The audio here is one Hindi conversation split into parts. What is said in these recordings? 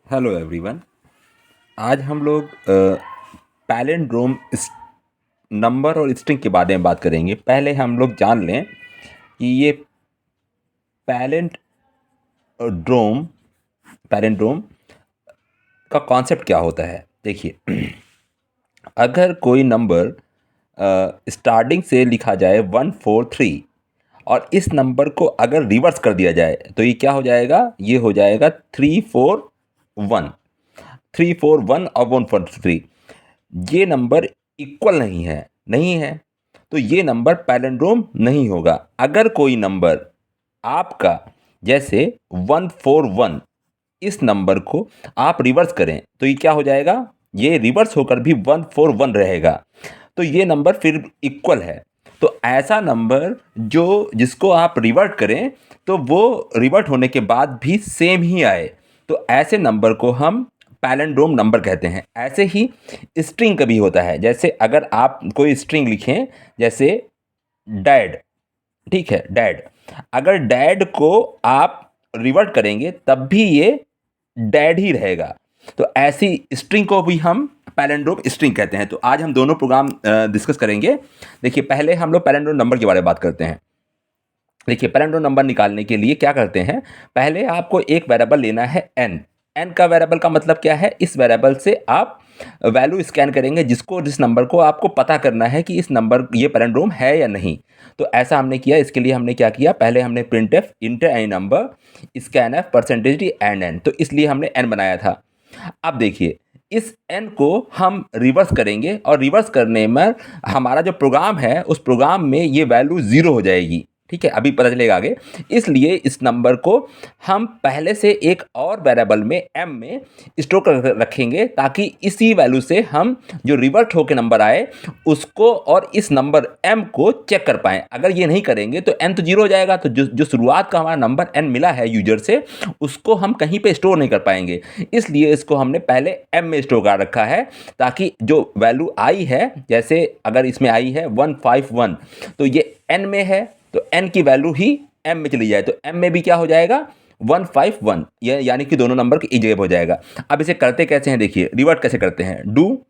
Hello everyone. आज हम लोग पैलिंड्रोम नंबर और स्ट्रिंग के बारे में बात करेंगे। पहले हम लोग जान लें कि ये पैलिंड्रोम पैलिंड्रोम का कॉन्सेप्ट क्या होता है। देखिए, अगर कोई नंबर स्टार्टिंग से लिखा जाए 143 और इस नंबर को अगर रिवर्स कर दिया जाए तो ये क्या हो जाएगा? ये हो जाएगा 341। 341 और 143, ये नंबर इक्वल नहीं है तो ये नंबर पैलिंड्रोम नहीं होगा। अगर कोई नंबर आपका जैसे 141, इस नंबर को आप रिवर्स करें तो ये क्या हो जाएगा? ये रिवर्स होकर भी 141 रहेगा, तो ये नंबर फिर इक्वल है। तो ऐसा नंबर जिसको आप रिवर्ट करें तो वो रिवर्ट होने के बाद भी सेम ही आए, तो ऐसे नंबर को हम पैलिंड्रोम नंबर कहते हैं। ऐसे ही स्ट्रिंग कभी होता है, जैसे अगर आप कोई स्ट्रिंग लिखें जैसे डैड, ठीक है, डैड, अगर डैड को आप रिवर्ट करेंगे तब भी ये डैड ही रहेगा। तो ऐसी स्ट्रिंग को भी हम पैलिंड्रोम स्ट्रिंग कहते हैं। तो आज हम दोनों प्रोग्राम डिस्कस करेंगे। देखिए, पहले हम लोग पैलिंड्रोम नंबर के बारे में बात करते हैं। देखिए, पैलिंड्रोम नंबर निकालने के लिए क्या करते हैं, पहले आपको एक वेरिएबल लेना है n। n का वेरिएबल का मतलब क्या है? इस वेरिएबल से आप वैल्यू स्कैन करेंगे जिस नंबर को आपको पता करना है कि इस नंबर ये पैलिंड्रोम है या नहीं। तो ऐसा हमने किया। इसके लिए हमने क्या किया, पहले हमने printf inter any number scanf percentage D and n, तो इसलिए हमने n बनाया था। अब देखिए, इस n को हम रिवर्स करेंगे और रिवर्स करने में हमारा जो प्रोग्राम है उस प्रोग्राम में ये वैल्यू 0 हो जाएगी। ठीक है, अभी पता चलेगा आगे। इसलिए इस नंबर को हम पहले से एक और वेरिएबल में m में स्टोर कर रखेंगे ताकि इसी वैल्यू से हम जो रिवर्ट होकर नंबर आए उसको और इस नंबर m को चेक कर पाएँ। अगर ये नहीं करेंगे तो n तो 0 हो जाएगा, तो जो शुरुआत का हमारा नंबर n मिला है यूजर से उसको हम कहीं पे स्टोर नहीं कर पाएंगे। इसलिए इसको हमने पहले m में स्टोर कर रखा है ताकि जो वैल्यू आई है, जैसे अगर इसमें आई है 151 तो ये n में है, तो n की वैल्यू ही m में चली जाए तो m में भी क्या हो जाएगा? 151, यानी कि दोनों नंबर की एक जगह हो जाएगा। अब इसे करते कैसे हैं, देखिए रिवर्ट कैसे करते हैं। डू,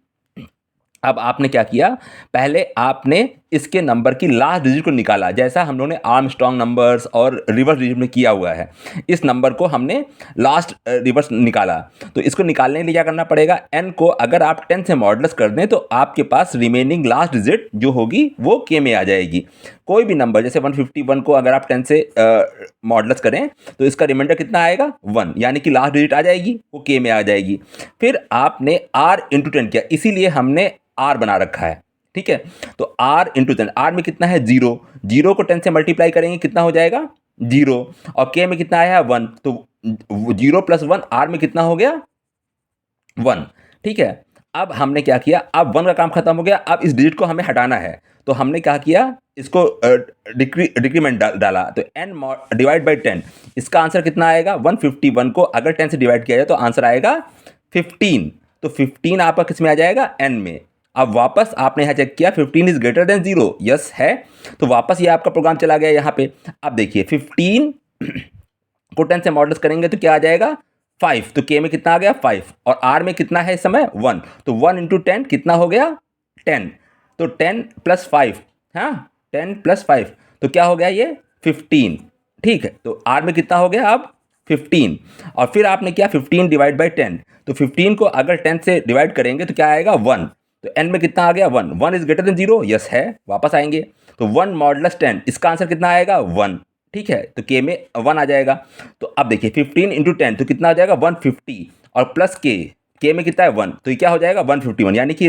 अब आपने क्या किया, पहले आपने इसके नंबर की लास्ट डिजिट को निकाला, जैसा हम लोगों ने आर्मस्ट्रॉन्ग नंबर्स और रिवर्स डिजिट में किया हुआ है। इस नंबर को हमने लास्ट रिवर्स निकाला, तो इसको निकालने के लिए क्या करना पड़ेगा, n को अगर आप 10 से मॉडुलस कर दें तो आपके पास रिमेनिंग लास्ट डिजिट जो होगी वो k में आ जाएगी। कोई भी नंबर जैसे 151 को अगर आप 10 से मॉडुलस करें तो इसका रिमाइंडर कितना आएगा? 1, यानी कि लास्ट डिजिट आ जाएगी वो k में आ जाएगी। फिर आपने r इंटू 10 किया, इसीलिए हमने r बना रखा है। ठीक है, तो r इंटू 10, r में कितना है? 0, 0 को 10 से मल्टीप्लाई करेंगे कितना हो जाएगा? 0, और k में कितना आया है? 1, तो 0 प्लस 1 r में कितना हो गया? 1। ठीक है, अब हमने क्या किया, अब 1 का काम खत्म हो गया, अब इस डिजिट को हमें हटाना है, तो हमने क्या किया, इसको डिक्रीमेंट डाला, तो n डिवाइड बाई 10, इसका आंसर कितना आएगा? 151 को अगर 10 से डिवाइड किया जाए तो आंसर आएगा 15, तो 15 आपका किस में आ जाएगा? n में। अब वापस आपने यहाँ चेक किया 15 इज ग्रेटर देन 0, यस है, तो वापस ये आपका प्रोग्राम चला गया यहाँ पे। अब देखिए 15 को 10 से मॉडुलस करेंगे तो क्या आ जाएगा? 5, तो k में कितना आ गया? 5, और r में कितना है इस समय? 1, तो 1 इंटू 10 कितना हो गया? 10, तो 10 प्लस 5, हाँ 10 प्लस 5, तो क्या हो गया ये? 15। ठीक है, तो r में कितना हो गया अब? 15, और फिर आपने क्या, 15 डिवाइड बाई 10, तो 15 को अगर 10 से डिवाइड करेंगे तो क्या आएगा? 1, तो n में कितना आ गया? 1, 1 इज ग्रेटर देन 0, यस है, वापस आएंगे, तो 1 मॉडुलस 10, इसका आंसर कितना आएगा? 1। ठीक है, तो k में 1 आ जाएगा। तो अब देखिए 15 इंटू 10 तो कितना आ जाएगा? 150, और प्लस k में कितना है? 1, तो ये क्या हो जाएगा? 151, यानी कि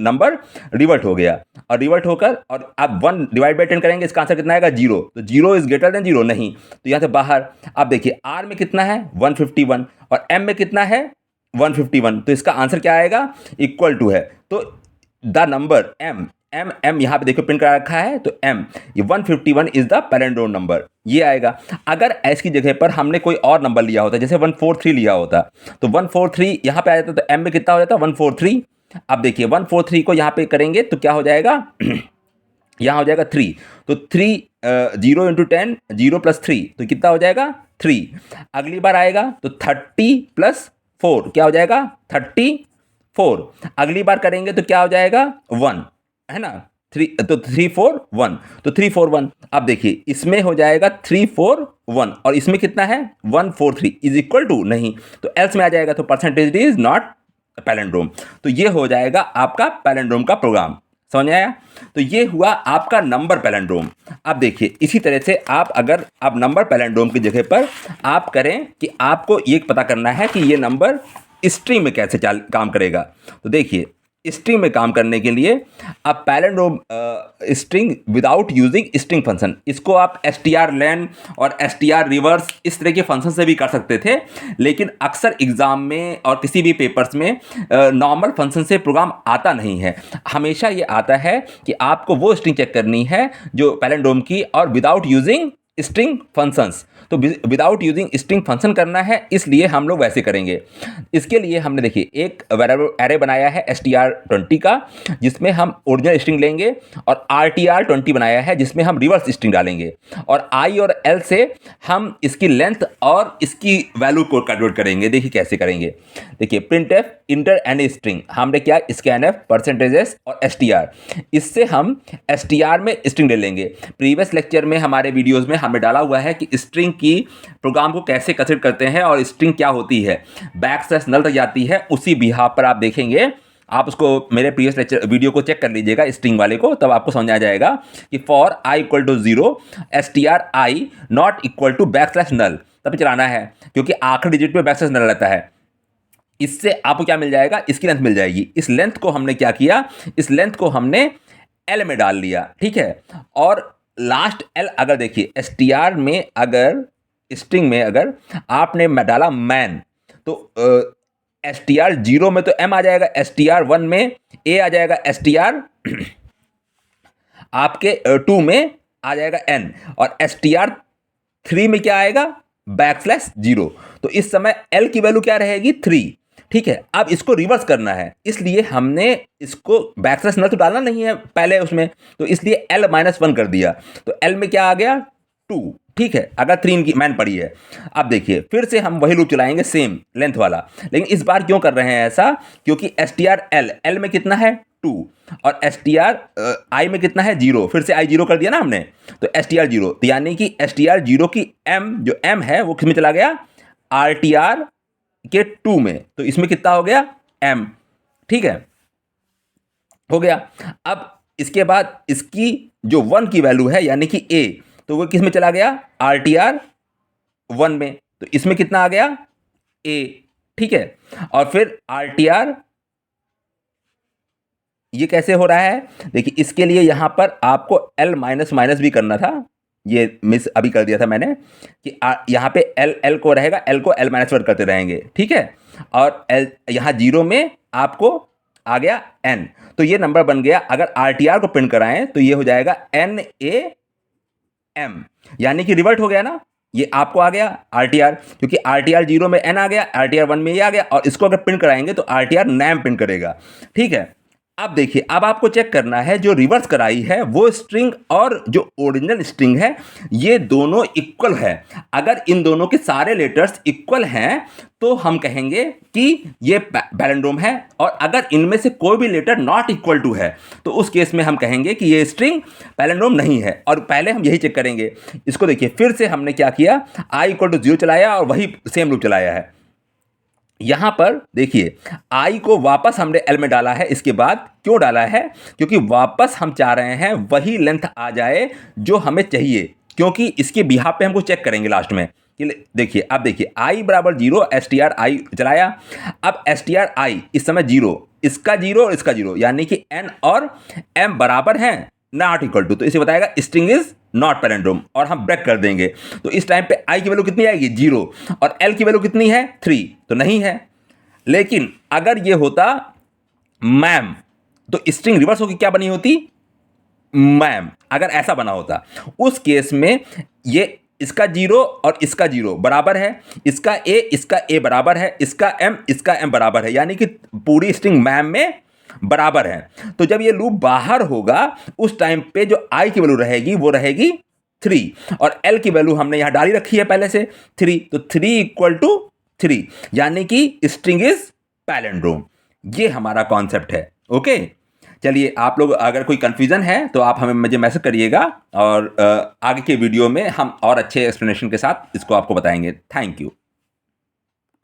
नंबर रिवर्ट हो गया, और रिवर्ट होकर और अब 1 डिवाइड बाई 10 करेंगे, इसका आंसर कितना आएगा? 0, तो 0 इज ग्रेटर देन 0 नहीं, तो यहाँ से बाहर। अब देखिए r में कितना है? 151, और m में कितना है? 151, तो इसका आंसर क्या आएगा? इक्वल टू है, तो द नंबर m यहाँ पे देखो प्रिंट करा रखा है, तो m, ये 151 इज द पैलिंड्रोम नंबर, ये आएगा। अगर s की जगह पर हमने कोई और नंबर लिया होता, जैसे 143 लिया होता, तो 143 यहाँ पे आ जाता, तो m में कितना हो जाता? 143। अब देखिए 143 को यहाँ पे करेंगे तो क्या हो जाएगा? यहाँ हो जाएगा 3, तो 3 0 इंटू 10, 0 प्लस 3, तो कितना हो जाएगा? 3। अगली बार आएगा तो 30 प्लस 4 क्या हो जाएगा 34। अगली बार करेंगे तो क्या हो जाएगा 1, है ना, 3 तो 341, तो 341। अब देखिए इसमें हो जाएगा 341 और इसमें कितना है 143 इज इक्वल टू नहीं, तो एल्स में आ जाएगा, तो परसेंटेज इज नॉट पैलेंड्रोम। तो ये हो जाएगा आपका पैलेंड्रोम का प्रोग्राम। समझ में आया? तो ये हुआ आपका नंबर पैलेंड्रोम। अब देखिए इसी तरह से आप अगर आप नंबर पैलेंड्रोम की जगह पर आप करें कि आपको ये पता करना है कि ये नंबर स्ट्रिंग में कैसे काम करेगा। तो देखिए स्ट्रिंग में काम करने के लिए आप palindrome string without using string function, इसको आप strlen और str रिवर्स इस तरह के फंक्शन से भी कर सकते थे, लेकिन अक्सर एग्जाम में और किसी भी पेपर्स में नॉर्मल फंक्शन से प्रोग्राम आता नहीं है। हमेशा ये आता है कि आपको वो स्ट्रिंग चेक करनी है जो पैलेंड्रोम की, और विदाउट यूजिंग स्ट्रिंग फंक्शंस, तो विदाउट यूजिंग स्ट्रिंग फंक्शन करना है, इसलिए हम लोग वैसे करेंगे। इसके लिए हमने देखिए एक वेरिएबल एरे बनाया है str20 का, जिसमें हम ओरिजिनल स्ट्रिंग लेंगे, और rtr20 बनाया है जिसमें हम रिवर्स स्ट्रिंग डालेंगे, और i और l से हम इसकी लेंथ और इसकी वैल्यू को कन्वर्ट करेंगे। देखिए कैसे करेंगे, देखिए printf इंटर एनी स्ट्रिंग, हमने क्या scanf %s और str, इससे हम str में स्ट्रिंग ले लेंगे। प्रीवियस लेक्चर में हमारे वीडियोस में हमने डाला हुआ है कि स्ट्रिंग की प्रोग्राम को कैसे कंसीडर करते हैं और स्ट्रिंग क्या होती है, बैकस्लैश नल तक जाती है, उसी बिहाफ पर आप देखेंगे। आप उसको मेरे प्रीवियस लेक्चर वीडियो को चेक कर लीजिएगा स्ट्रिंग वाले को, तब आपको समझ आ जाएगा कि for i equal to 0 str i not equal to backslash null, तब चलाना है, क्योंकि आखिरी डिजिट में बैकस्लैश नल रहता है। इससे आपको क्या मिल जाएगा, इसकी लेंथ मिल जाएगी। इस लेंथ को हमने क्या किया, इस लेंथ को हमने एल में डाल लिया, ठीक है। और लास्ट एल अगर देखिए str में अगर स्ट्रिंग में अगर आपने डाला मैन, तो str0 में तो m आ जाएगा, str1 में a आ जाएगा, str आपके 2 में आ जाएगा n, और str3 में क्या आएगा बैकस्लैश 0। तो इस समय l की वैल्यू क्या रहेगी 3, ठीक है। अब इसको रिवर्स करना है, इसलिए हमने इसको बैकस्लैश नल तो डालना नहीं है पहले उसमें, तो इसलिए l-1 कर दिया, तो l में क्या आ गया 2, ठीक है, अगर 3 की मैन पड़ी है। अब देखिए फिर से हम वही लूप चलाएंगे सेम लेंथ वाला, लेकिन इस बार क्यों कर रहे हैं ऐसा, क्योंकि str में कितना है 2 और str i में कितना है 0, फिर से i 0 कर दिया ना हमने, तो str0, तो यानी कि str0 की m जो m है वो किस में चला गया rtr के 2 में, तो इसमें कितना हो गया m, ठीक है, हो गया। अब इसके बाद इसकी जो 1 की वैल्यू है यानी कि a, तो वो किस में चला गया rtr1 में, तो इसमें कितना आ गया a, ठीक है। और फिर rtr ये कैसे हो रहा है, देखिए इसके लिए यहां पर आपको l- भी करना था, ये मिस अभी कर दिया था मैंने कि यहाँ पे l को रहेगा, l को l-1 करते रहेंगे, ठीक है। और l यहाँ 0 में आपको आ गया n, तो ये नंबर बन गया। अगर rtr को प्रिंट कराएं तो ये हो जाएगा NAM, यानी कि रिवर्ट हो गया ना, ये आपको आ गया rtr, क्योंकि rtr0 में n आ गया, rtr1 में ये आ गया, और इसको अगर प्रिंट कराएंगे तो rtr NAM प्रिंट करेगा, ठीक है। अब देखिए अब आपको चेक करना है जो रिवर्स कराई है वो स्ट्रिंग और जो ओरिजिनल स्ट्रिंग है ये दोनों इक्वल है। अगर इन दोनों के सारे लेटर्स इक्वल हैं तो हम कहेंगे कि ये पैलेंड्रोम है, और अगर इनमें से कोई भी लेटर नॉट इक्वल टू है तो उस केस में हम कहेंगे कि ये स्ट्रिंग पैलेंड्रोम नहीं है। और पहले हम यही चेक करेंगे। इसको देखिए फिर से हमने क्या किया, i इक्वल टू 0 चलाया और वही सेम लूप चलाया है। यहां पर देखिए i को वापस हमने l में डाला है। इसके बाद क्यों डाला है, क्योंकि वापस हम चाह रहे हैं वही लेंथ आ जाए जो हमें चाहिए, क्योंकि इसके बिहाफ पे हमको चेक करेंगे लास्ट में। देखिए अब देखिए i बराबर 0, str i चलाया। अब str i इस समय 0, इसका 0 और इसका 0, यानी कि n और m बराबर हैं नॉट इक्वल टू, तो इसे बताएगा स्ट्रिंग इज नॉट पैलेंड्रोम, और हम ब्रेक कर देंगे। तो इस टाइम पे i की वैल्यू कितनी आएगी 0, और l की वैल्यू कितनी है 3, तो नहीं है। लेकिन अगर ये होता मैम तो स्ट्रिंग रिवर्स होकर क्या बनी होती मैम, अगर ऐसा बना होता उस केस में ये इसका 0 और इसका 0 बराबर है, इसका a बराबर है, इसका m बराबर है, यानी कि पूरी स्ट्रिंग मैम में बराबर है। तो जब ये लूप बाहर होगा उस टाइम पे जो i की वैल्यू रहेगी वो रहेगी 3, और l की वैल्यू हमने यहां डाली रखी है पहले से 3, तो 3 इक्वल टू 3, यानी कि स्ट्रिंग इज पैलिंड्रोम। ये हमारा कॉन्सेप्ट है। ओके, चलिए, आप लोग अगर कोई कंफ्यूजन है तो आप हमें मुझे मैसेज करिएगा, और आगे के वीडियो में हम और अच्छे एक्सप्लेनेशन के साथ इसको आपको बताएंगे। Thank you.